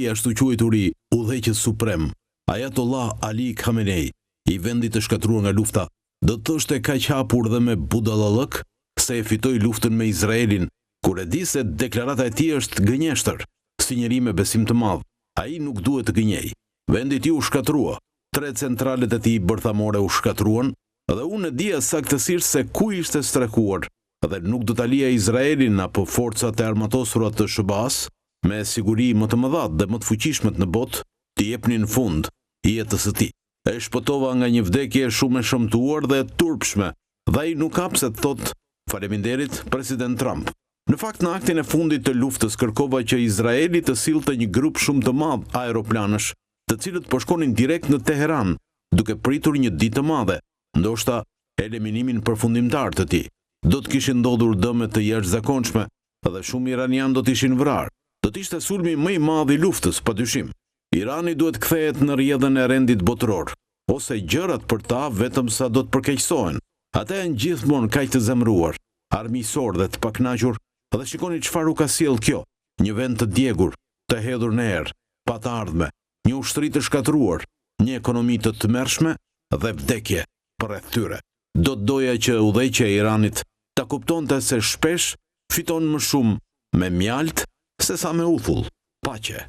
I ashtu quajturi udhëheqës suprem, Ayatollah Ali Khamenei, I vendit të shkatruar nga lufta, do të thoshte kaq hapur dhe me budallallëk se e fitoi luftën me Izraelin, kur e di se deklarata e tij është gënjeshtër, si njeri me besim të madh. Ai nuk duhet të gënjej. Vendi I tij u shkatrua, 3 centralet e tij bërthamore u shkatruan, dhe unë e dija saktësisht se ku ishte strehuar, dhe nuk do ta lija Izraelin apo forcat e armatosura të SBA-s, me siguri më të mëdha dhe më të fuqishmet në botë, të jepnin fund jetës së tij. E shpëtova nga një vdekje shumë e shëmtuar dhe e turpshme, dhe ai nuk hap se të thotë faleminderit president Trump. Në fakt, në aktin e fundit të luftës kërkova që Izraeli të sillte një grup shumë të madh aeroplanësh, të cilët po shkonin direkt në Teheran, duke pritur një ditë të madhe, ndoshta eliminimin përfundimtar të tij. Do të kishin ndodhur dëme të jashtëzakonshme dhe shumë iranian do të ishin vrarë. Do të ishte sulmi më I madh I luftës, padyshim. Irani duhet kthehet në rrjedhën e rendit botëror, ose gjërat për ta vetëm sa do të përkeqësohen. Ata janë gjithmonë kaq të zemëruar, armiqësor dhe të pakënaqur, dhe shikoni çfarë u ka sjell kjo, një vend të djegur, të hedhur në erë, pa të ardhme, një ushtri të shkatruar, një ekonomi të tmerrshme dhe vdekje përreth tyre. Do të doja që udhëheqja e Iranit ta kuptonte se shpesh fiton më shumë me mjalt se sa me uthull. Paqe.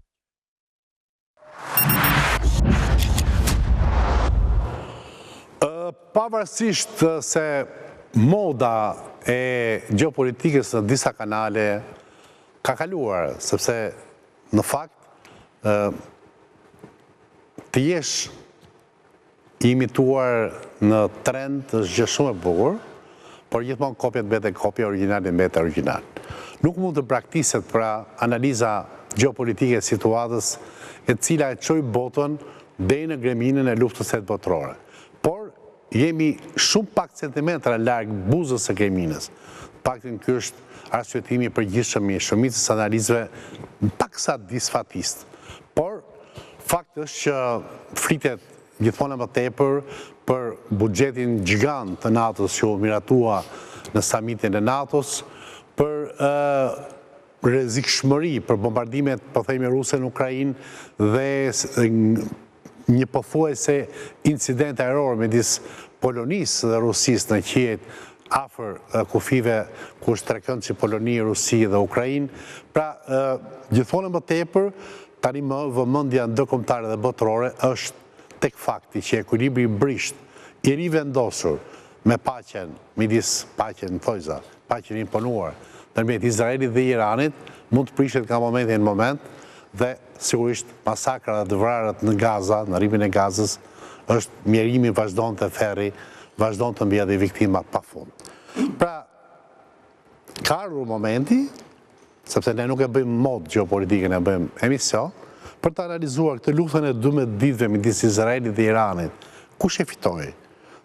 Pavarësisht se moda e gjeopolitikës në disa kanale ka kaluar, sepse në fakt të jesh I imituar në trend është gjë shumë e bukur, por gjithmonë kopja të mbete kopja, origjinali mbete origjinal. Nuk mund të braktiset pra analiza gjeopolitike e situatës e cila e çoi botën deri në greminën e luftës së botërore. Por jemi shumë pak centimetra larg buzës së greminës. Paktën ky është arsyetimi I përgjithshëm I shumicës analizave paksa disfatist. Por fakti është që flitet gjithmonë më tepër për buxhetin gjigant të NATO-s që u miratua në samitin e NATO-s, për rrezikshmëri, për bombardimet, po themi ruse në Ukrainë dhe një pothuajse incident ajror midis Polonisë dhe Rusisë në qiejt afër kufive ku shtrekën që Poloni, Rusi dhe Ukrainë. Pra, gjithmonë më tepër, tani më vëmendja ndërkombëtare dhe botërore është tek fakti që ekuilibri I brisht I rivendosur me paqen, midis paqen thojza, paqen imponuar ndërmjet Izraelit dhe Iranit mund të prishet nga momenti në moment dhe sigurisht masakrat dhe vrarët në Gaza, në rripin e Gazës, është mjerimi vazhdon të ferri, vazhdon të mbjedhë viktimat pafund. Pra, ka ardhur momenti, sepse ne nuk e bëjmë mod gjeopolitike, ne bëjmë emision, për të analizuar këtë luftën e 12 ditëve midis Izraelit dhe Iranit, kush e fitoi?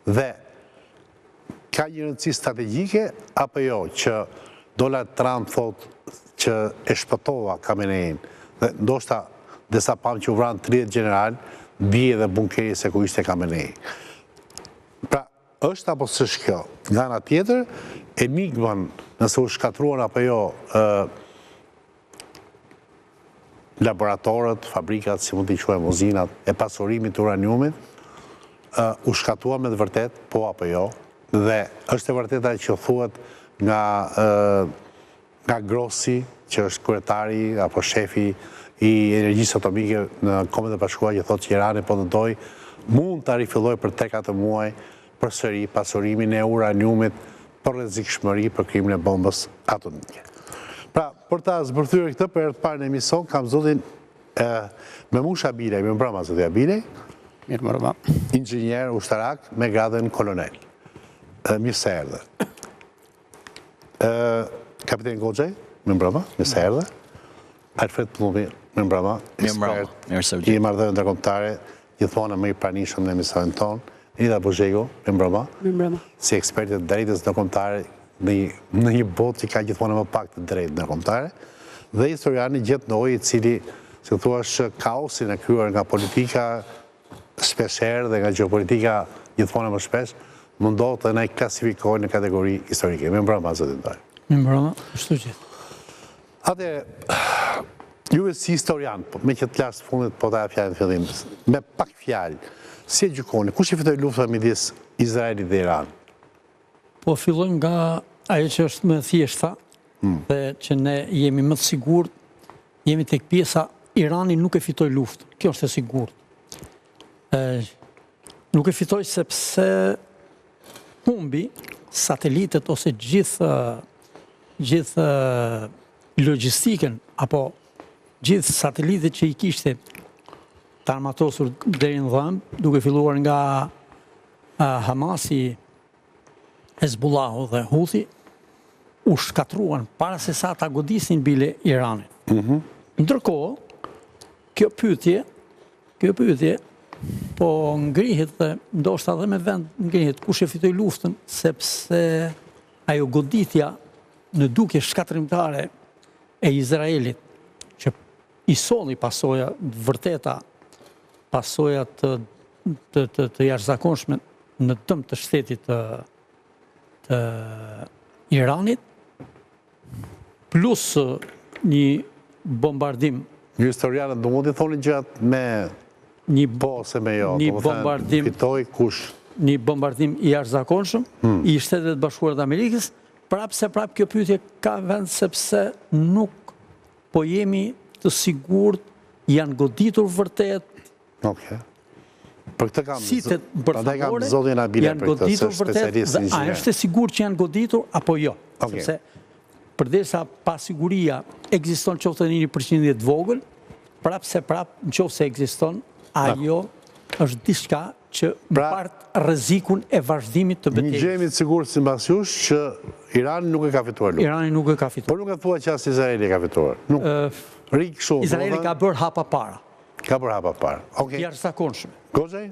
Dhe ka një rëndësi strategjike apo jo që Donald Trump thot që e shpëtova Khamenein dhe ndoshta desa pam që u vran 30 general, dije dhe bunkeri se ku ishte Khamenei. Pra, është apo s'është kjo? Nga ana tjetër, enigmën nëse u shkatruan apo jo laboratorët, fabrikat, si mund t'i quajmë uzinat, e pasurimit të uraniumit, u shkatua me të vërtet, po apo jo, dhe është e vërteta që thuhet nga Grossi, që është kryetari apo shefi I energjisë atomike në Kombet e Bashkuara, që thotë që Irani po dëndoj, mund të rifillojë për 3-4 muaj përsëri pasurimin e uraniumit për rrezikshmëri për krimin e bombës atomike. Pra, për ta zbërthyer këtë për herë të parë në emision, kam zotin Memush Abilej, më mbrëma zoti Abilej, inxhinier ushtarak me gradën kolonel. Mirë se erdhe. Kapiten Goxhaj, më mbrëma, mirë se erdhe. Alfred Plumi, më mbrëma, ekspert I marrëdhënieve ndërkombëtare, gjithmonë më I pranishëm në emisionin tonë. Nida Bozhego, më mbrëma, si ekspert I drejtës ndërkombëtare në një botë që ka gjithmonë më pak të drejtë ndërkombëtare, dhe historiani Gjet Noi, I cili, si thuash, kaosin e kryer nga politika shpeshherë dhe nga gjeopolitika gjithmonë më shpesh, mundohet të na I klasifikohen në kategori historike. Më mbrëma, zoti Ndaj. Më mbrëma, ashtu që. Atë, Ju si historian, me që të lasë fundit, po ta fjalën fillim, me pak fjalë, si e gjykoni, kush i fitoi luftën midis Izraelit dhe Iran? Po fillojmë nga ajo që është më thjeshta, dhe që ne jemi më të sigurt, jemi tek pjesa Irani nuk e fitoi luftën. Kjo është e sigurt. Nuk e fitoi sepse humbi satelitet ose gjithë logjistikën apo gjithë satelitet që i kishte të armatosur deri në dhëmb, duke filluar nga Hamasi, Hezbollahu dhe Houthi, u shkatruan para se sa ta godisin bile Iranin. Ndërkohë, kjo pyetje po ngrihet dhe ndoshta edhe me vend ngrihet kush e fitoi luftën, sepse ajo goditja në dukje shkatrimtare e Izraelit, që i solli pasoja vërteta, pasoja të jashtëzakonshme në dëm të shtetit të Iranit, plus një bombardim. Ju historianët do mundi thoni gjatë me po ose me jo, një bombardim, fitoi kush? Një bombardim i jashtëzakonshëm i Shtetet Bashkuara të Amerikës, prapë kjo pyetje ka vend sepse nuk po jemi të sigurt janë goditur vërtet. Okej. Për këtë kam Sitet bërthamore zotin Abile janë goditur vërtet dhe a është e sigurt që janë goditur apo jo? Sepse përderisa pasiguria ekziston qoftë në 1% të vogël, nëse ekziston, ajo është diçka që mbart rrezikun e vazhdimit të betejës. Një gjemi të sigurt sipas jush që Irani nuk e ka fituar luftën. Irani nuk e ka fituar. Por nuk e thua që as Izraeli ka fituar. Nuk rik kështu. Izraeli ka bërë hapa para. Ka bërë hapa para. Okej. Jashtëzakonshme. Gozej?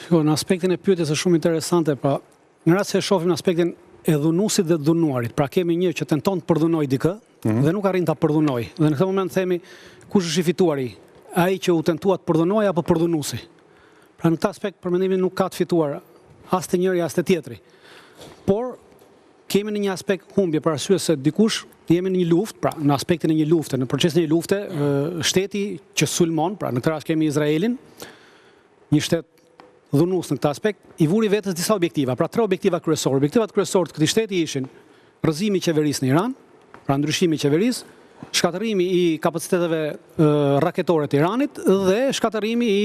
Në aspektin e pyetjes është shumë interesante, pra në rast se e shohim në aspektin e dhunuesit dhe dhunuarit, pra kemi një që tenton të përdhunoj dikë dhe nuk arrin ta përdhunoj. Dhe në këtë moment themi kush është i fituari, ai që u tentua të përdhunoj apo përdhunuesi. Pra në këtë aspekt për mendimin nuk ka të fituar as të njëri as të tjetri. Por kemi në një aspekt humbje për arsye se dikush jemi në një luftë, pra në aspektin e një lufte, në procesin e një lufte, shteti që sulmon, pra në këtë rast kemi Izraelin, një shtet dhunues në këtë aspekt, i vuri vetes disa objektiva, pra 3 objektiva kryesorë. Objektivat kryesorë të këtij shteti ishin rrëzimi i qeverisë në Iran, pra ndryshimi i qeverisë, shkatërrimi i kapaciteteve raketore të Iranit dhe shkatërrimi i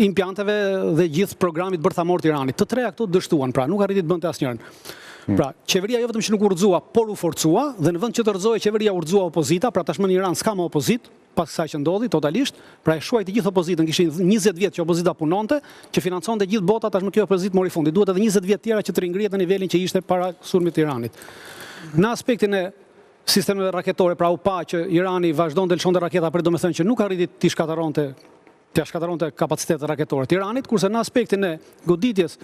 impianteve dhe gjithë programit bërthamor të Iranit. Të treja këto dështuan, pra nuk arriti të bënte asnjërin. Pra, qeveria jo vetëm që nuk u rrëzua, por u forcua, dhe në vend që të rrëzohej qeveria u rrëzua opozita, pra tashmë në Iran s'ka më opozit, pas kësaj që ndodhi totalisht, pra e shuaj të gjithë opozitën, kishin 20 vjet që opozita punonte, që financonte gjithë bota, tashmë kjo opozitë mori fundi. Duhet edhe 20 vjet tjera që të ringrihet në nivelin që ishte para sulmit të Iranit. Në aspektin e sistemeve raketore, pra u pa që Irani vazhdonte lëshonte raketa, por domethënë që nuk arriti të shkatëronte kapacitetet raketore të Iranit, kurse në aspektin e goditjes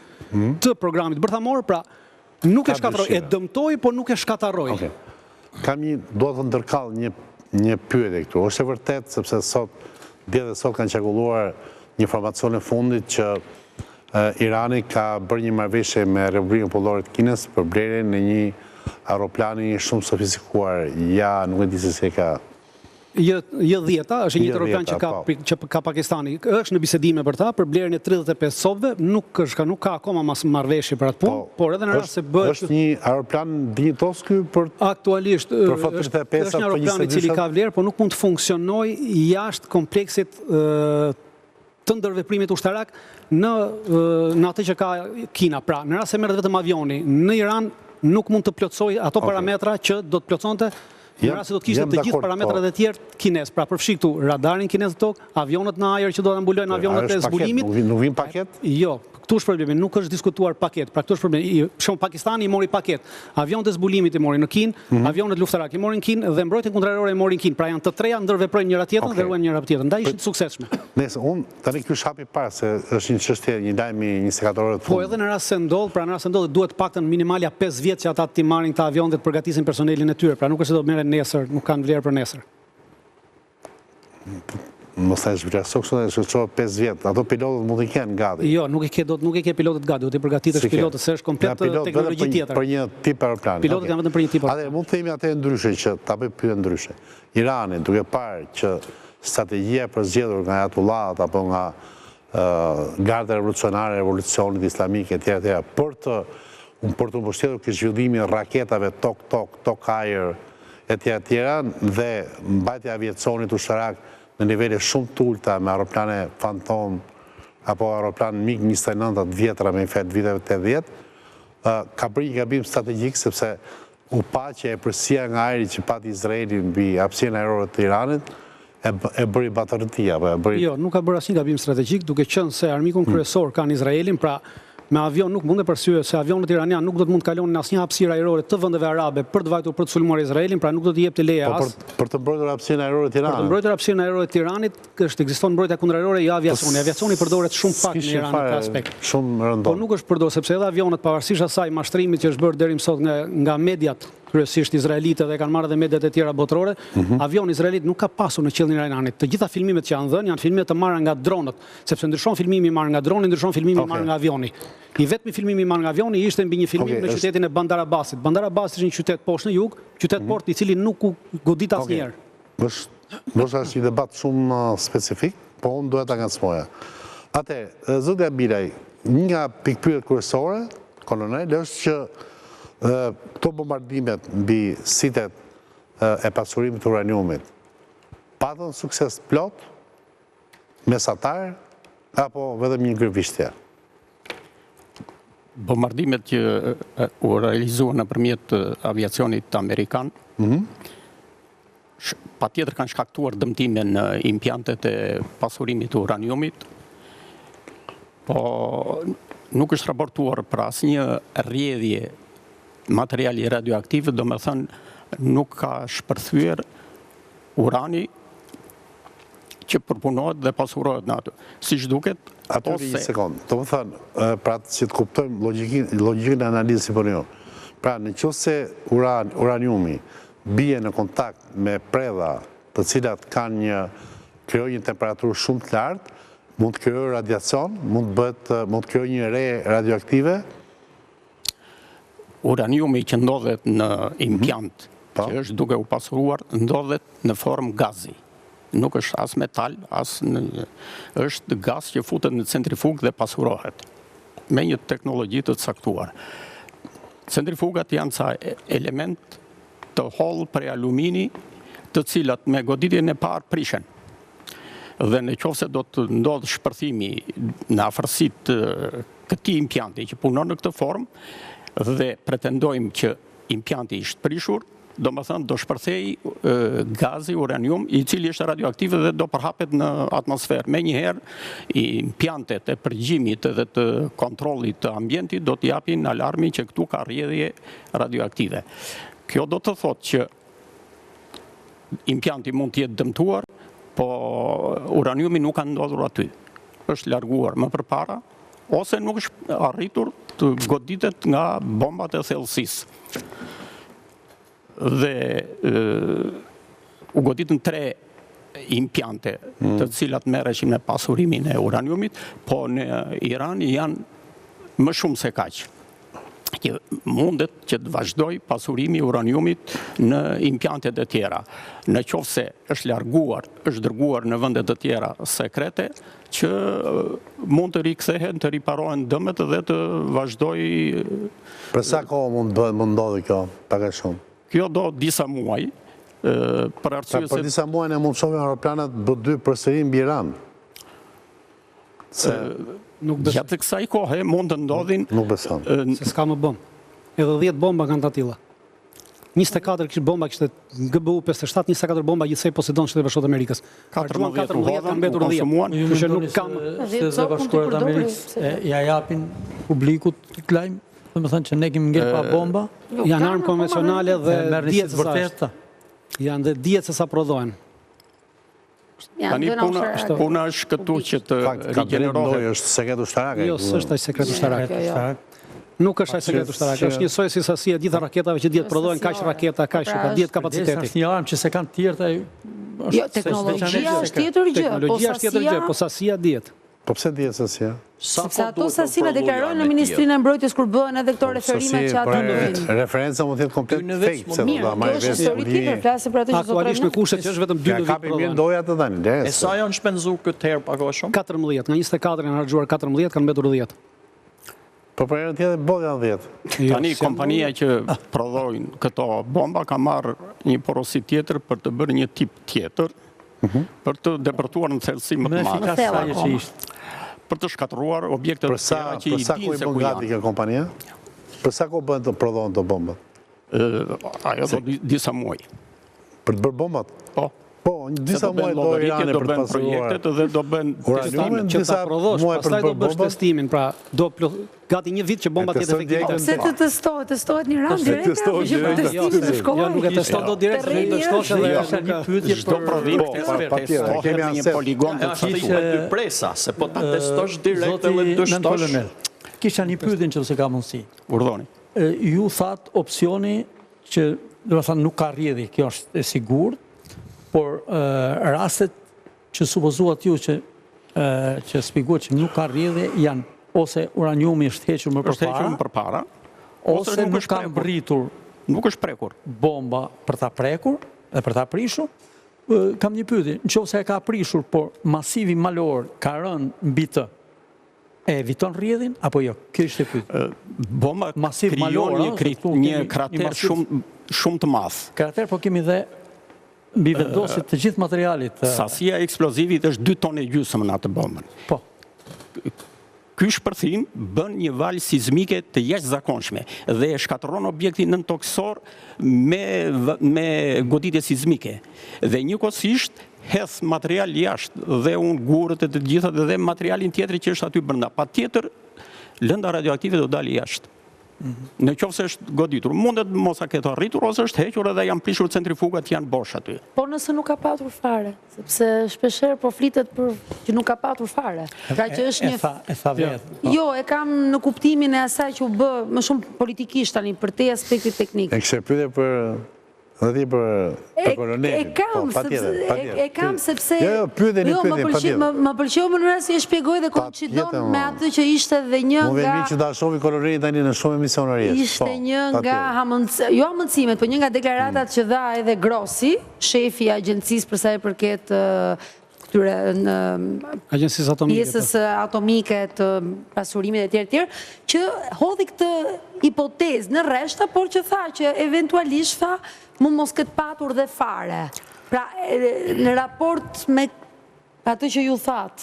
të programit bërthamor, pra nuk e shkatërroi, e dëmtoi, por nuk e shkatërroi. Do të ndërkall një pyetje këtu. Është e vërtet sepse dje dhe sot kanë qarkulluar një informacion e fundit që Irani ka bërë një marrëveshje me Republikën Popullore të Kinës për blerjen e një aeroplani shumë sofistikuar. Ja, nuk e di se si ka. J-10 është një aeroplan që ka Pakistani. Është në bisedime për ta, për blerjen e 35 sobëve, nuk ka akoma marrëveshje për atë punë, por edhe në rast se bëhet. Është një aeroplan dinjitos ky për aktualisht është një aeroplan i cili ka vlerë, por nuk mund të funksionojë jashtë kompleksit të ndërveprimit ushtarak në atë që ka Kina. Pra, në rast se merret vetëm avioni, në Iran nuk mund të plotësojë ato parametra që do të plotësonte në rast se do të kishte të gjithë parametrat e tjerë kines. Pra përfshi këtu radarin kines në tokë, avionët në ajër që do të mbulojnë avionët e zbulimit. Nuk vin paket? Jo, këtu është problemi, nuk është diskutuar paket. Pra këtu është problemi. Shumë Pakistani i mori paket. Avionët e zbulimit i morin në Kinë, avionët luftarak i morin në Kinë dhe mbrojtjen kundërorë i morin në Kinë. Pra janë të treja ndërveprojnë njëra tjetrën dhe ruajnë njëra tjetrën. Ndaj ishin të suksesshme. Nëse tani ky është hapi parë se është një çështje, një lajm i 24 orëve të fundit. Po edhe në rast se ndodh, pra në rast se ndodh duhet paktën minimalja 5 vjet që ata të marrin këta avionë dhe të përgatisin personelin e tyre. Pra nuk është se do merren nesër, nuk kanë vlerë për nesër. më thënë shpërqasok shumë dhe shkëqohet 5 vjetë, ato pilotët mund të kenë gati. Jo, nuk i ke pilotët gati, do t'i përgatitësh pilotët, se është komplet teknologji tjetër. Për një tip aeroplani. Pilotët janë vetëm për një tip aeroplani. Ate, mund të themi atë ndryshe që ta bëj pyetje ndryshe. Irani, duke parë që strategjia e përzgjedhur nga Ayatollah apo nga garda revolucionare, revolucionit islamik e tjera, për të mbështetur këtë zhvillimin e raketave tok-air e tjera, dhe mbajtja aviacionit ushtarak në nivele shumë të ulta me aeroplane Phantom apo aeroplan MiG-29 të vjetra me infet viteve 80, ka bërë një gabim strategjik sepse u pa që e përsia nga ajri që pati Izraelin mbi hapësinë ajrore të Iranit e bëri batërëtia. Jo, nuk ka bërë asnjë gabim strategjik, duke qenë se armikun kryesor kanë Izraelin, pra me avion nuk mund të përsye se avionët iranian nuk do të mund të kalonin në asnjë hapësirë ajrore të vendeve arabe për të vajtur për të sulmuar Izraelin, pra nuk do të jepte leje as. Për të mbrojtur hapësirën ajrore të Iranit. Për të mbrojtur hapësirën ajrore të Iranit, ekziston mbrojtja kundërajrore jo aviacioni. Aviacioni përdoret shumë pak në Iran në këtë aspekt. Shumë rëndom. Po nuk është përdorur sepse edhe avionët pavarësisht asaj mashtrimit që është bërë deri më sot nga mediat kryesisht izraelite dhe kanë marrë edhe mediat e tjera botërore, avioni izraelit nuk ka pasur në qiellin e Iranit. Të gjitha filmimet që janë dhënë janë filmime të marra nga dronët, sepse ndryshon filmimi marrë nga droni, ndryshon filmimi marrë nga avioni. I vetmi filmimi marrë nga avioni ishte mbi një filmim në qytetin e Bandar Abbasit. Bandar Abbas është një qytet poshtë në jug, qytet port i cili nuk u godit asnjëherë. Është një debat shumë specifik, po unë duhet ta ngacmoja. Atë, zotja Bilaj, një nga pikpyetjet kryesore, kolonel, është që këto bombardimet mbi sitet e pasurimit të uraniumit patën sukses plot, mesatar, apo vetëm një gërvishtje? Bombardimet që u realizuan nëpërmjet aviacionit amerikan, patjetër kanë shkaktuar dëmtime në impjantet e pasurimit të uraniumit, po nuk është raportuar për asnjë rrjedhje materiali radioaktiv, do me thënë nuk ka shpërthyer urani që përpunohet dhe pasurohet në atë. Siç duket, aty një sekond. Do të thënë, pra që të kuptojmë logjikën e analizës për ju. Pra, nëse uraniumi bie në kontakt me predha të cilat krijojnë një temperaturë shumë të lartë, mund të krijojë radiacion, mund të krijojë një re radioaktive. Uraniumi që ndodhet në impjant, që është duke u pasuruar, ndodhet në formë gazi. Nuk është as metal, është gaz që futet në centrifugë dhe pasurohet, me një teknologji të caktuar. Centrifugat janë ca element të hollë prej alumini, të cilat me goditjen e parë prishen. Dhe në qoftë se do të ndodhë shpërthimi në afërsitë të këtij impjanti që punon në këtë formë, dhe pretendojmë që impjanti ishtë prishur, do më thënë do shpërthej gazi, uranium, i cili është radioaktiv dhe do përhapet në atmosferë. Me njëherë, impjantet e përgjimit dhe të kontrollit të ambientit do t'japin alarmin që këtu ka rrjedhje radioaktive. Kjo do të thotë që impjanti mund t'jetë dëmtuar, po uraniumi nuk ka ndodhur aty. Është larguar më përpara, ose nuk është arritur të goditet nga bombat e thellësisë. Dhe u goditën 3 impjante të cilat merreshin me pasurimin e uraniumit, po në Iran janë më shumë se kaq. Që mundet që të vazhdoj pasurimi i uraniumit në impjantet e tjera. Në qoftë se është larguar, është dërguar në vende të tjera sekrete, që mund të rikthehen, të riparohen dëmet dhe të vazhdoj. Për sa kohë mund ndodhi kjo, pak a shumë? Kjo do disa muaj. Për disa muaj ne mund shohim aeroplanet B2 përsëri mbi Iran. Gjatë të kësaj kohe mund të ndodhin. Nuk beson. Se s'ka më bombë. Edhe 10 bomba kanë të atilla. 24 kishte bomba, kishte GBU 57, 24 bomba gjithsej Poseidon Shtetet Bashkuara të Amerikës. 14 kanë mbetur 10. Kështu që nuk kam Shtetet Bashkuara të Amerikës ja japin publikut këtë lajm, domethënë që ne kemi ngel pa bomba, janë armë konvencionale dhe dihet se vërtetë. Janë dhe dihet se sa prodhohen. Tani puna është këtu që të rigjenerohet. Është sekret ushtarak. Jo, s'është sekret ushtarak. Nuk është ai sekret ushtarak, është njësoj si sasia e gjitha raketave që dihet prodhohen kaq raketa, kaq ka dihet kapaciteti. Është një armë që se kanë tjerë. Jo, teknologjia është tjetër gjë. Teknologjia është tjetër gjë, po sasia dihet. Po pse dihet sasia? Sepse ato sasinë deklarojnë në Ministrinë e Mbrojtjes kur bëhen edhe këto referimet që aty ndodhin. Referenca mund të jetë komplet fake, se do ta marrë vesh. Është histori tjetër, flasë për atë që aktualisht me kushtet që është vetëm 2 vjet. Kapi mirë ndoja të tani. E sa janë shpenzuar këtë herë pak a shumë? 14, nga 24 janë harxuar 14, kanë mbetur 10. Po për herën tjetër bodh janë 10. Tani kompania që prodhojnë këto bomba ka marrë një porosi tjetër për të bërë një tip tjetër, për të depërtuar në thellësi më të madhe. Për të shkatruar objektet të tjera që i dinë se ku janë. Kjo kompania? Për sa kohë bën të prodhon të bombat? Ajo do disa muaj. Për të bërë bombat? Po. Po, disa muaj do Irani për të pasuruar. Projektet dhe do bën testimin që ta prodhosh, pastaj do bësh testimin, pra do gati një vit që bomba jetë efektive. Pse të testohet në Iran direkt? Jo, nuk e teston dot direkt, do shkosh edhe një pyetje çdo prodhim testohet në një poligon të caktuar. Dy presa, se po ta testosh direkt edhe dështosh. Kisha një pyetje nëse ka mundësi. Urdhoni. Ju that opsioni që do të thënë nuk ka rrjedhje, kjo është e sigurt, por rastet që supozuat ju që shpjeguat që nuk ka rrjedhje janë ose uraniumi është hequr më përpara, ose nuk ka mbritur, nuk është prekur bomba për ta prekur dhe për ta prishur. Kam një pyetje, nëse e ka prishur, por masivi malor ka rënë mbi të, e eviton rrjedhin apo jo? Kjo është e pyetje. Bomba krijon një krater shumë të madh. Krater, po kemi dhe mbi vendosit të gjithë materialit. Sasia e eksplozivit është 2 tonë e gjysmë në atë bombën. Po. Ky shpërthim bën një valë sismike të jashtëzakonshme dhe e shkatërron objektin nëntoksor me goditje sismike. Dhe njëkohësisht hedh material jashtë dhe gurët e të gjitha dhe materialin tjetër që është aty brenda. Patjetër lënda radioaktive do dalë jashtë. Në qoftë se është goditur, mundet mos a ketë arritur ose është hequr edhe janë prishur centrifugat janë bosh aty. Po nëse nuk ka patur fare, sepse shpeshherë po flitet për që nuk ka patur fare. Pra që është një e tha vetë. Jo, e kam në kuptimin e asaj që u bë më shumë politikisht tani për te aspektit teknik. E kishte pyetje për kolonelit. E kam sepse patjetër. Më pëlqeu mënyra si e shpjegoi dhe koincidon me atë që ishte dhe një nga. Mu vjen që ta shohim kolonelit tani në shumë emisionare. Ishte një nga hamendësimet, po një nga deklaratat që dha edhe Grossi, shefi i agjencisë për sa i përket këtyre agjencisë pjesës atomike të pasurimit e tjerë, që hodhi këtë hipotezë në rreshta, por që tha që eventualisht tha mund mos këtë patur dhe fare. Pra, në raport me atë që ju thatë,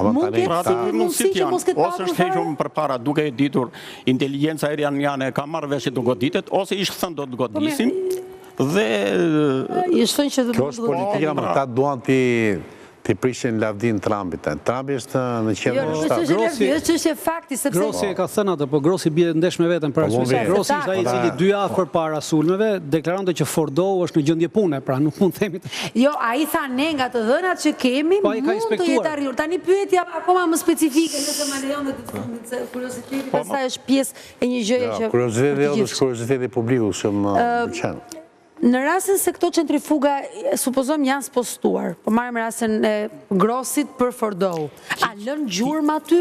mund ketë mundësi që mos këtë patur ose është hequr përpara duke e ditur inteligjenca aeriane ka marrë vesh që do goditet, ose ishte thënë do të godisin, dhe kjo është politika më ta duan të prishin lavdin Trumpit. Trumpi është në qendër të shtetit. Jo, është fakti sepse Grossi e ka thënë atë, po Grossi bie ndesh me veten për arsye. Grossi ishte ai i cili 2 javë përpara sulmeve deklaronte që Fordo është në gjendje pune, pra nuk mund të themi. Jo, ai tha ne nga të dhënat që kemi mund të jetë arritur. Tani pyetja akoma më specifike, nëse më lejon të kurioziteti, pastaj është pjesë e një gjëje që kurioziteti publiku që më pëlqen. Në rastin se këto centrifuga, supozojmë janë spostuar, po marrim rastin e Grossit për Fordo, a lën gjurmë aty?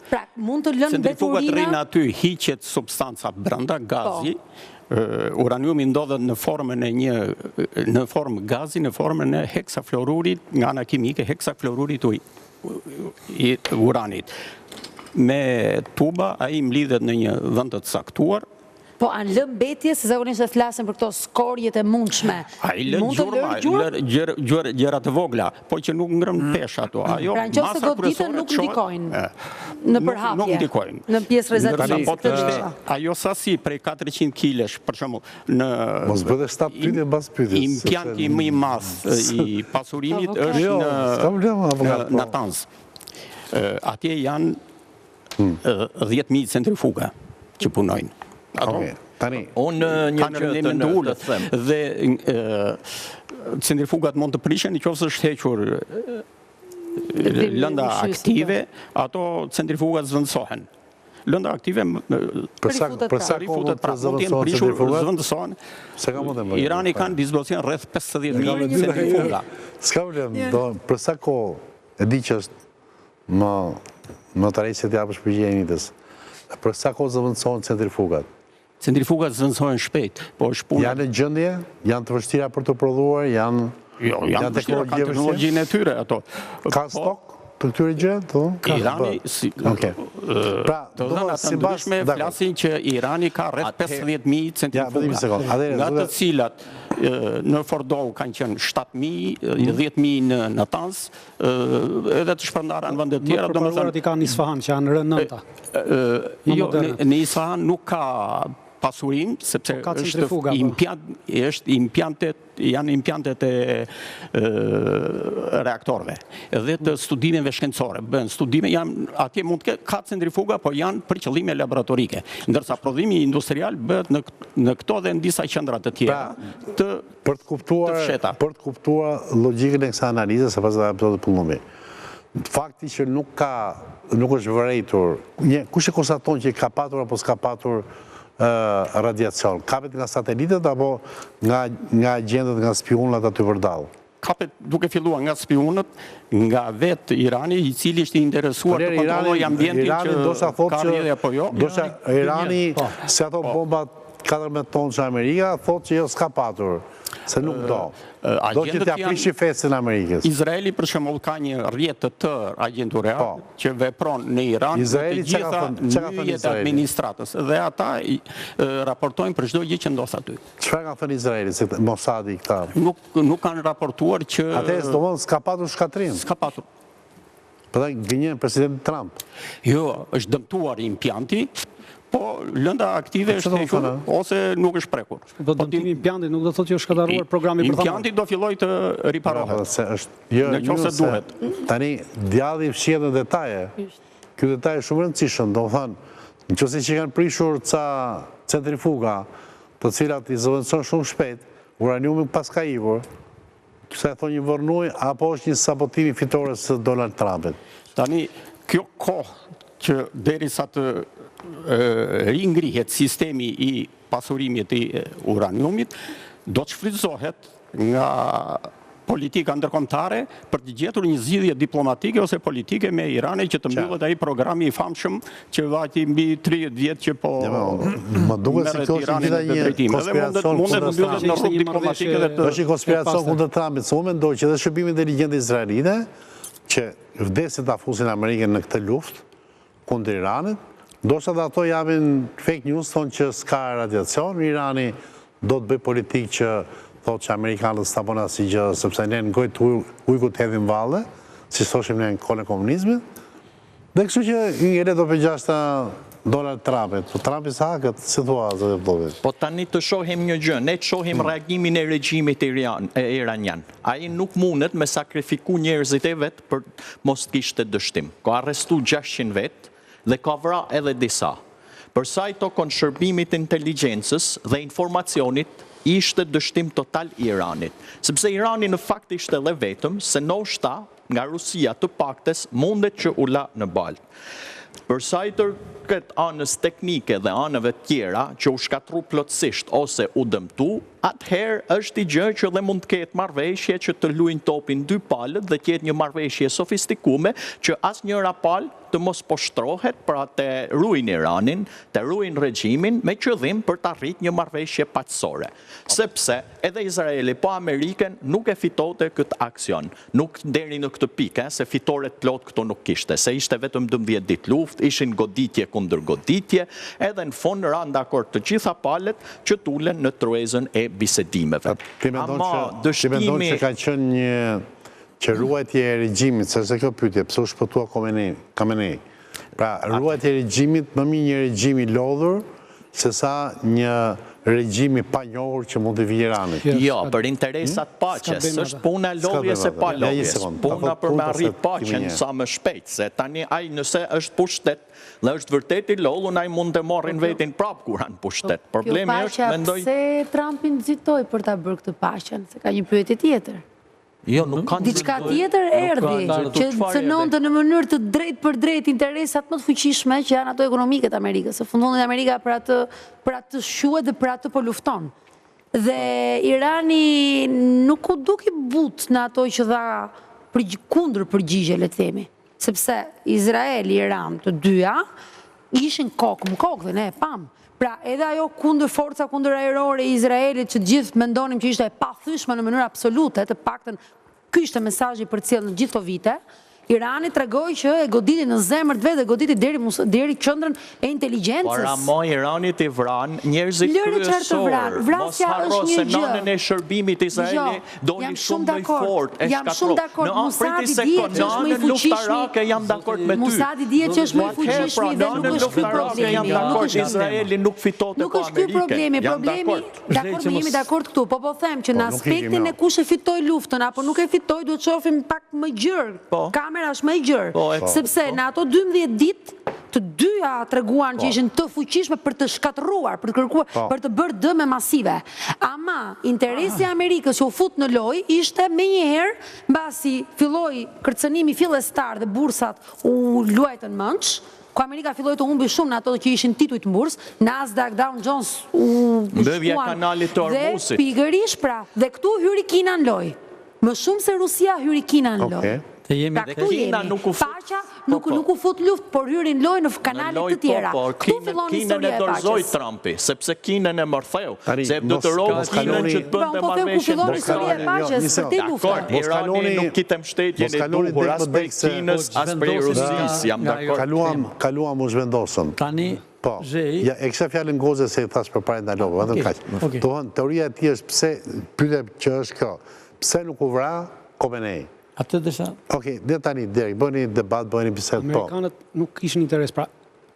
Pra, mund të lën veturina? Centrifugat rrinë aty, hiqet substanca brenda, gazi, uraniumi ndodhet në formën në formë gazi, në formën e heksafluorurit, nga ana kimike, heksafluorurit i uranit. Me tuba, ai mlidhet në një vend të caktuar. Po anë lën mbetje, se zakonisht e flasin për këto skorjet e mundshme. Ai lën gjurma, gjëra të vogla, po që nuk ngrën pesh ato. Ajo pra nëse goditen nuk ndikojnë në përhapje. Nuk ndikojnë. Në pjesë rezative. Ajo sasi prej 400 kilesh, për shembull, në mos bëhet 7 pyetje mbas pyetjes. Impjanti më i madh i pasurimit është në Natanz. Atje janë 10.000 centrifuga që punojnë. Unë një gjë të them. Dhe centrifugat mund të prishen, nëse është hequr lënda aktive, ato centrifugat zvendësohen. lënda aktive Për sa kohë të zëvendësohen. Irani kanë dispozicion rreth 50.000 centrifuga. S'ka problem, për sa kohë e di që është më të rejtë që t'japësh përgjigjen, për sa kohë zëvendësohen centrifugat? Centrifugat zëvendësohen shpejt, po është puna. Janë në gjendje, janë të vështira për të prodhuar, janë teknologjinë e tyre ato. Ka stok të këtyre gjë? Irani, të dhëna të ndryshme flasin që Irani ka rreth 50.000 centrifuga, nga të cilat në Fordow kanë qenë 7.000, 10.000 në Natanz, edhe të shpërndara në vende tjera. Më përparuarat i ka në Isfahan, që janë rënënta. Jo, në Isfahan nuk ka pasurin, sepse janë impjantet e reaktorve dhe të studimeve shkencore. Atje mund të ka centrifuga, po janë për qëllime laboratorike. Ndërsa prodhimi industrial bëhet në këto dhe në disa qendra të tjera të fsheta. Për të kuptuar logjikën e kësaj analize, se pas dhe të punëmi. Fakti që nuk është vërejtur, kush e konstaton që ka patur apo s'ka patur radiacion? Kapet nga satelitet apo nga agjendet, nga spionat aty përdallë? Kapet duke filluar nga spionët, nga vetë Irani, i cili ishte interesuar të kontrollojë ambientin që ka rrjedhje apo jo. Irani, se ato bombat 14 tonë që Amerika, thotë që jo s'ka patur, se nuk do. Do që t'ja prishi fesin Amerikës. Izraeli për shembull ka një rrjet të tërë agjentureal që vepron në Iran të gjitha nyjet administratës dhe ata raportojnë për çdo gjë që ndos aty. Çfarë ka thënë Izraeli se Mossadi këta? Nuk kanë raportuar që atëherë domosdoshmë s'ka patur shkatrim. S'ka patur. Për gënjen presidenti Trump. Jo, është dëmtuar impjanti. Po, lënda aktive është hequr, ose nuk është prekur. Do dëmtimi impjantit nuk do thotë që është shkataruar programi për impjanti do filloj të riparohet. Në qoftë se duhet. Tani, djalli fshihet në detaje. Ky detaj është shumë rëndësishëm, do thënë, nëse që kanë prishur ca centrifuga, të cilat i zëvendëson shumë shpejt, uraniumi pas ka ivur, se thonë një vërnuj, apo është një sabotimi fitores së Donald Trumpit. Tani, kjo kohë që derisa të ringrihet sistemi i pasurimit i uraniumit, do të shfrytëzohet nga politika ndërkombëtare për të gjetur një zgjidhje diplomatike ose politike me Iranin që të mbyllet ai programi i famshëm që vajti mbi 30 vjet që po më duket se kjo është një konspiracion është një konspiracion kundër Trumpit. Se unë mendoj që edhe shërbimi inteligjent izraelite që vdesin ta fusin Amerikën në këtë luftë kundër Iranit, ndoshta ato japin fake news, thonë që s'ka radiacion, Irani do të bëj politikë që thotë që Amerikanët s'ta bëjnë asnjë gjë, sepse ne në gojë ujku të hedhim valle, si thoshim ne në kohën e komunizmit. Dhe kështu që njëre do përgjashta Donald Trumpit. Po Trumpi sa këtë, si thua zoti Vllovi? Po tani të shohim një gjë, ne të shohim reagimin e regjimit iranian. Ai nuk mundet me sakrifiku njerëzit e vet për mos të kishte dështim. Ka arrestu 600 vet dhe ka vra edhe disa. Përsa i tokon shërbimit inteligjencës dhe informacionit, ishte dështim total i Iranit. Sepse Irani në fakt ishte edhe vetëm se ndoshta nga Rusia të paktes mundet që u la në balë. Përsa i tërket anës teknike dhe anëve tjera që u shkatru plotësisht ose u dëmtu, atëherë është i gjë që dhe mund të ketë marrëveshje që të luajnë topin dy palët dhe ketë një marrëveshje sofistikume që asnjëra palë të mos poshtrohet pra të ruajnë Iranin, të ruajnë regjimin me qëllim për të arritur një marrëveshje paqësore. Sepse edhe Izraeli po Amerikën nuk e fitote këtë aksion. Nuk deri në këtë pikë, se fitore të plot këto nuk kishte, se ishte vetëm 12 ditë luftë, ishin goditje kundër goditje, edhe në fund ranë dakord të gjitha palët që tulen në truezën e bisedimeve. Ti mendon që ka qenë një që ruajtje e regjimit, se kjo pyetje, pse u shpëtua Khamenei. Pra, ruajtje e regjimit më mirë një regjim i lodhur se sa një regjim i panjohur që mund të vijë Iranit. Jo, për interesat paqes, është puna lodhjes e pa lodhjes. Puna për me arrit paqen sa më shpejt, se tani ai nëse është pushtet dhe është vërtet i lodhur, ai mund të marrin vetin prap kur han pushtet. Problemi është, mendoj, pse Trumpi nxitoi për ta bërë këtë paqen, se ka një pyetje tjetër. Jo, nuk kanë... Diçka tjetër erdhi, që cënonte në mënyrë të drejt për drejt interesat më të fuqishme që janë ato ekonomike të Amerikës. Së fundonit Amerika për atë shuhet dhe për atë po lufton. Dhe Irani nuk u duki but në ato që dha kundër përgjigje, le të themi. Sepse Izrael, Iran, të dyja, ishin kokë më kokë dhe ne e pam. Pra, edhe ajo kundër forca, kundër aerore i Izraelit, që gjithë mendonim që ishte e pathyeshme në mënyrë absolute, të paktën ky ishte mesazhi për cilë në gjithë këto vite, Irani tregoi që e goditi në zemër të vet dhe goditi deri qendrën e inteligjencës. Para mo Iranit i vran njerëzit kryesor. Mos harro se nënën e shërbimit Izraeli doli shumë më i fortë. Jam shumë dakord. Musadi dihet që është më i fuqishëm. Jam dakord me ty. Musadi dihet që është më i fuqishëm dhe nuk është ky problemi. Izraeli nuk fitote Nuk është ky problemi. Problemi, dakord, ne jemi dakord këtu. Po them që në aspektin e kush e fitoi luftën apo nuk e fitoi, duhet të shohim pak më gjerë. Kamera është më i gjerë, sepse në ato 12 ditë të dyja treguan që ishin të fuqishme për të shkatërruar, për të kërkuar, për të bërë dëme masive. Ama interesi i Amerikës që u fut në lojë ishte menjëherë, mbasi filloi kërcënimi fillestar dhe bursat u luajtën mendsh, ku Amerika filloi të humbi shumë në ato që ishin titujt në bursë, Nasdaq, Dow Jones u shkuan. Dhe pikërisht pra, dhe këtu hyri Kina në lojë. Më shumë se Rusia hyri Kina në lojë. Pra këtu jemi, Paqa nuk u fut luft, por hyrin lojë në kanalet të tjera. Këtu fillon historia e Paqës. Kinën e dorëzoi Trumpi, sepse Kinën e mërtheu, se do të rovë Kinën që të bënte marrëveshje ndërkombëtare. Irani nuk kitem shtetjen e duhur as prej Kinës, as prej Rusisë, jam dakord. Kaluam u zhvendosëm. Tani, Po, e kisha fjalën goze se i thash për parë ndalova, vetëm kaq. Dohen teoria e tij është pse pyetja që është kjo. Pse nuk u vra Khomeini? Atë desha. Okej, dhe tani deri bëni debat, bëni bisedë po. Amerikanët nuk kishin interes, pra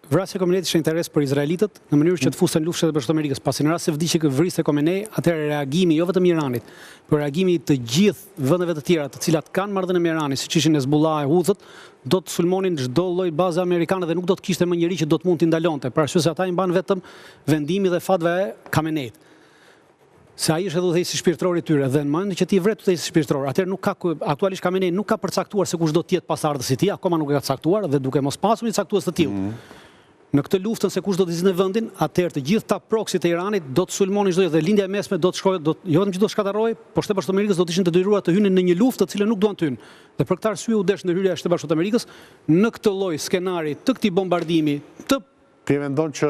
vrasja e Khomeneit ishte interes për izraelitët në mënyrë që të fusten në luftë e Bashkimit të Amerikës. Pasi në rast se vdiqe vriste Khomenei, atëherë reagimi jo vetëm i Iranit, por reagimi të gjithë vendeve të tjera të cilat kanë marrëdhënie me Iranin, siç ishin Hezbollah e Houthit, do të sulmonin çdo lloj baze amerikane dhe nuk do të kishte më njëri që do të mund t'i ndalonte. Për arsye se ata i mban vetëm vendimi dhe fatva e Khameneit. Se ai është edhe udhëheqësi shpirtëror i tyre dhe në momentin që ti vret udhëheqësi shpirtëror, atëherë nuk ka aktualisht Khamenei nuk ka përcaktuar se kush do të jetë pasardhësi i tij, akoma nuk e ka caktuar dhe duke mos pasur një caktues të tillë. Në këtë luftën se kush do të zgjidhë vendin, atëherë të gjithë ta proksit e Iranit do të sulmonin çdo gjë dhe lindja e mesme do të shkojë, jo vetëm që do të shkatërrojë, por Shtetet Bashkuara të Amerikës do të ishin të detyruar të hynin në një luftë të cilën nuk duan të hyjnë. Dhe për këtë arsye u desh ndërhyrja e Shtetit Bashkuar të Amerikës në këtë lloj skenari të këtij bombardimi të Ti mendon që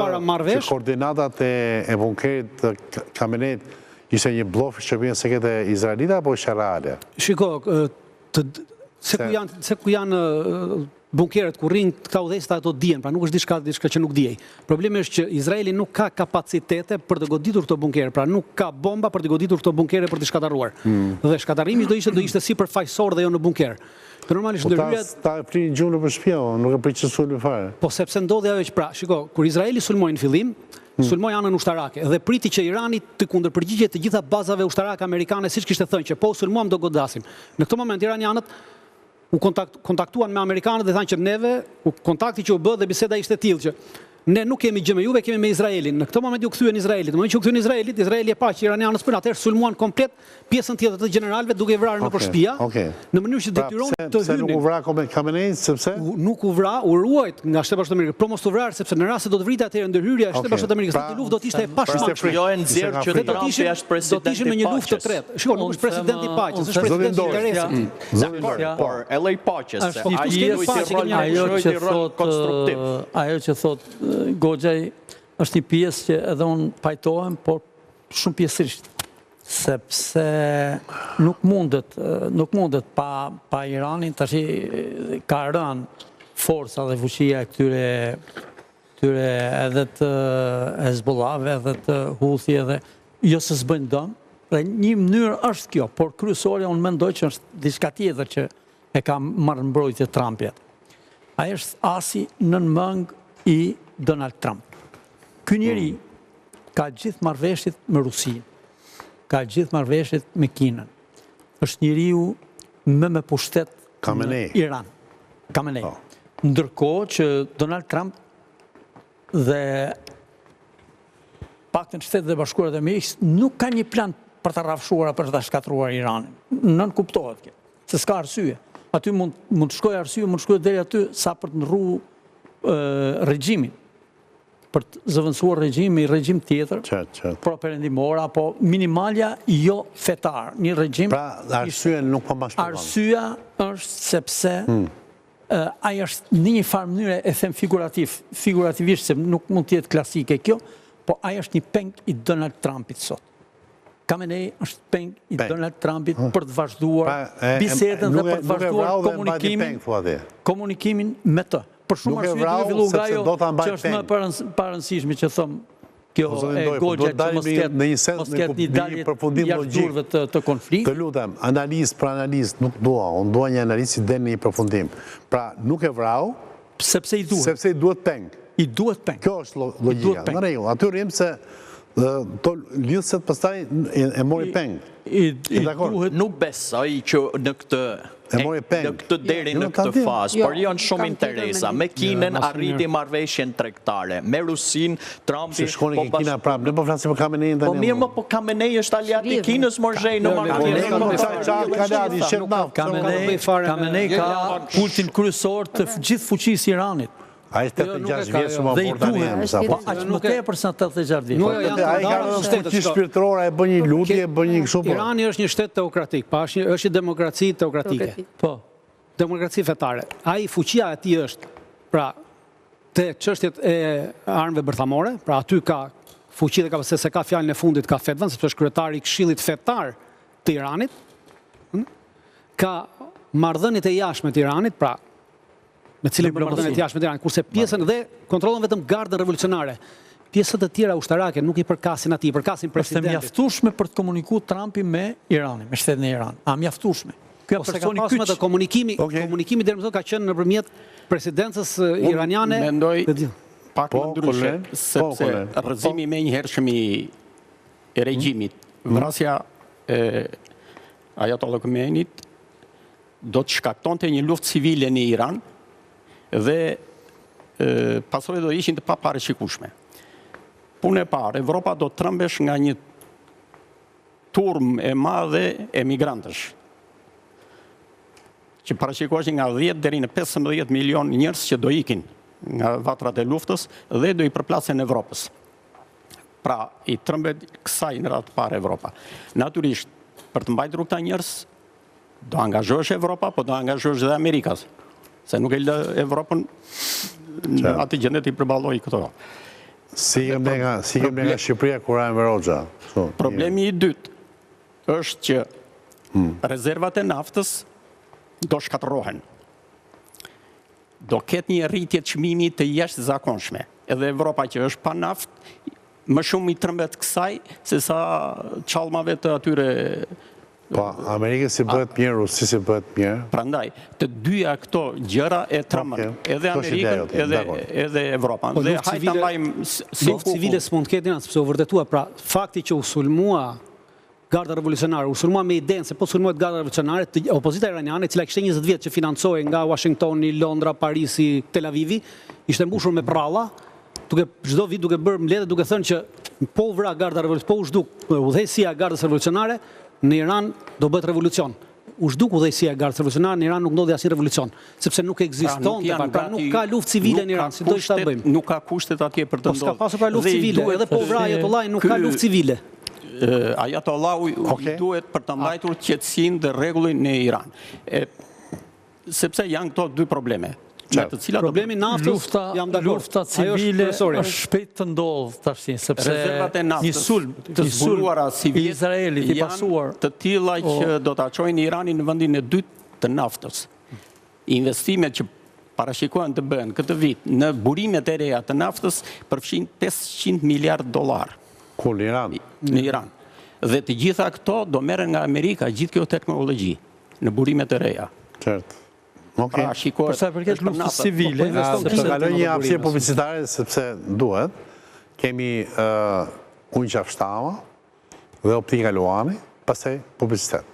koordinatat e bunkerit të Khameneit ishte një bluf shërbime sekrete izraelite apo ishte reale? Shiko, se ku janë bunkeret ku rrin këta udhëheqësit ato dihen, pra nuk është diçka që nuk dijej. Problemi është që Izraeli nuk ka kapacitete për të goditur këto bunkere, pra nuk ka bomba për të goditur këto bunkere për të shkatërruar. Dhe shkatërrimi do ishte sipërfaqësor dhe jo në bunker. Normalisht ndërhyrja ta prin gjunë për shtëpi, nuk e pritet sulmi fare. Po sepse ndodhi ajo që pra, shiko, kur Izraeli sulmoi në fillim, sulmoi anën ushtarake dhe priti që Irani të kundërpërgjigje të gjitha bazave ushtarake amerikane siç kishte thënë që po sulmuam do godasim. Në këtë moment iranianët u kontaktuan me amerikanët dhe thanë që neve, kontakti që u bë dhe biseda ishte tillë që ne nuk kemi gjë me juve, kemi me Izraelin. Në këtë moment ju kthyen Izraelit. Në moment që u kthyen Izraelit, Izraeli e pa që iranianët për atëherë sulmuan komplet pjesën tjetër të generalëve duke vrarë nëpër shtëpia. Në mënyrë që detyron të hynin. Pse nuk u vra Khamenei, sepse nuk u vra, u ruajt nga Shtetet Bashkuara të Amerikës. Pro mos u vrarë sepse në rast se do të vritet atëherë ndërhyrja e Shtetit Bashkuar të Amerikës në luftë do të ishte e pashmangshme. Jo e nxjerr që Trumpi është presidenti. Do të ishim në një luftë të tretë. Shikoj, nuk është presidenti i paqes, është presidenti i interesit. Por edhe i paqes, ajo që thot Goxhaj është një pjesë që edhe unë pajtohem, por shumë pjesërisht, sepse nuk mundet pa Iranin, tash ka rënë forca dhe fuqia e këtyre edhe të Hezbollahve, edhe të Houthi, edhe jo se s'bëjnë dëm, dhe një mënyrë është kjo, por kryesorja unë mendoj që është diçka tjetër që e ka marrë mbrojtje Trumpi. Ai është asi nën mëng i Donald Trump. Ky njeri ka gjithë marrëveshjet me Rusinë, ka gjithë marrëveshjet me Kinën. Është njeriu me pushtet në Iran. Khamenei. Ndërkohë që Donald Trump dhe paktën Shtetet e Bashkuara të Amerikës nuk ka një plan për të rrafshuar, për të shkatruar Iranin. Nën kuptohet kjo, se s'ka arsye. Aty mund të shkoj arsye, mund të shkoj deri aty sa për të ndrru regjimin, për të zëvendësuar regjim tjetër, pro-perëndimor apo minimalja jo fetar, një regjim. Pra arsyeja nuk po ma shpjegon. Arsyeja është sepse ai është në një farë mënyrë e them figurativisht se nuk mund të jetë klasike kjo, po ai është një peng i Donald Trumpit sot. Khamenei është peng i Donald Trumpit për të vazhduar bisedën dhe për të vazhduar komunikimin me të. Për shumë arsye duke filluar nga ajo që është më e parëndësishme që thëmë kjo e gogja që mos ketë një dalje jashtëdurve të konflikt. Të lutem, analizë për analizë nuk dua, unë dua një analizë që den një përfundim. Pra nuk e vrau, sepse i duhet. Sepse i duhet peng. I duhet peng. Kjo është logjika. Në rregull, aty rrim se to lidhset pastaj e mori peng. Nuk besoj që në këtë deri në këtë fazë, por janë shumë interesa. Me Kinën arriti marrëveshjen tregtare, me Rusin, Trumpi... Se shkoni ke Kina prapë, ne po flasim për Khamenein tani. Po mirë më, po Khamenei është aliat i Kinës, morzhej në Khamenei ka kultin kryesor të gjithë fuqisë Iranit. A i 86 vjetë shumë abur tani e mësa. Aqë më tepër se 86 vjetë. A i ka në fuqi shpirtërore, e bën një lutje, e bën një kështu. Irani është një shtet teokratik, pa është një demokraci teokratike. Po. Demokraci fetare. A i fuqia e ti është, pra, të çështjet e armëve bërthamore, pra aty ka fuqi dhe ka se ka fjalën e fundit ka Fedvan, sepse është kryetari i Këshillit Fetar të Iranit, ka marrëdhëniet e jashtme të Iranit, pra me cilën marrëdhëniet e jashtme të Iranit, kurse pjesën dhe kontrollon vetëm gardën revolucionare. Pjesët e tjera ushtarake nuk i përkasin atij, përkasin presidentit. Është mjaftueshme për të komunikuar Trumpi me Iranin, me shtetin e Iran. A mjaftueshme? Ky personi kyç të komunikimi deri më sot ka qenë nëpërmjet presidencës iraniane. Mendoj pak më ndryshe, sepse rrëzimi me njëhershëm i regjimit, vrasja e Ayatollah Khameneit do të shkaktonte një luftë civile në Iran dhe pasojat do ishin të paparashikueshme. Punë e parë, Evropa do të trëmbesh nga një turmë e madhe emigrantësh, që parashikoheshin nga 10 deri në 15 milion njerëz që do ikin nga vatrat e luftës dhe do i përplasen Evropës. Pra, i trëmbet kësaj në radhë të parë Evropa. Natyrisht, për të mbajtur këta njerëz, do angazhohesh Evropa, po do angazhohesh dhe Amerikas, se nuk e lë Evropën në atë gjendje të i përballojë këto. Si kemi nga Shqipëria kur Enver Hoxha. Problemi i dytë është që rezervat e naftës do shkatërrohen. Do ketë një rritje çmimi të jashtëzakonshme. Edhe Evropa që është pa naftë, më shumë i trembet kësaj se sa çallmave të atyre. Po, Amerikës si bëhet mirë, Rusi si bëhet mirë. Prandaj, të dyja këto gjëra e tremën, edhe Amerikën, edhe Evropën. Dhe hajta mbajmë si luftë civile s'mund të ketë, sepse u vërtetua, pra fakti që u sulmua garda revolucionare, u sulmua me idenë se po sulmohet garda revolucionare, opozita iraniane, e cila kishte 20 vjet që financohej nga Washingtoni, Londra, Parisi, Tel Avivi, ishte mbushur me prralla, çdo vit duke bërë mbledhje, duke thënë që po u vra garda revolucionare, po u zhduk udhëheqësia e gardës revolucionare, në Iran do bëhet revolucion. U zhduk udhëheqësia e gardës revolucionare, në Iran nuk ndodhi asnjë revolucion, sepse nuk ekzistonte, pra nuk ka luftë civile në Iran, si do ishta bëjmë. Nuk ka kushtet atje për të ndodhur. Po s'ka pasur pra luftë civile, edhe po vra Ayatollahi nuk ka luftë civile. Ayatollahu duhet për të mbajtur qetësinë dhe rregullin në Iran. Sepse janë këto dy probleme. Problemi naftës, lufta civile është shpejt të ndodhë tash, sepse një sulm të zbuluara si i Izraelit i pasuar të tilla që do ta çojnë Iranin në vendin e dytë të naftës. Investimet që parashikohen të bëhen këtë vit në burimet e reja të naftës përfshin $500 miliard. Ku në Iran? Në Iran. Dhe të gjitha këto do merren nga Amerika, gjithë kjo teknologji në burimet e reja. Qartë. Përsa përket luftës civile, të kaloj një hapësirë publicitare, sepse duhet, kemi Unë Qafshtama dhe Optika Luani, pastaj publicitet.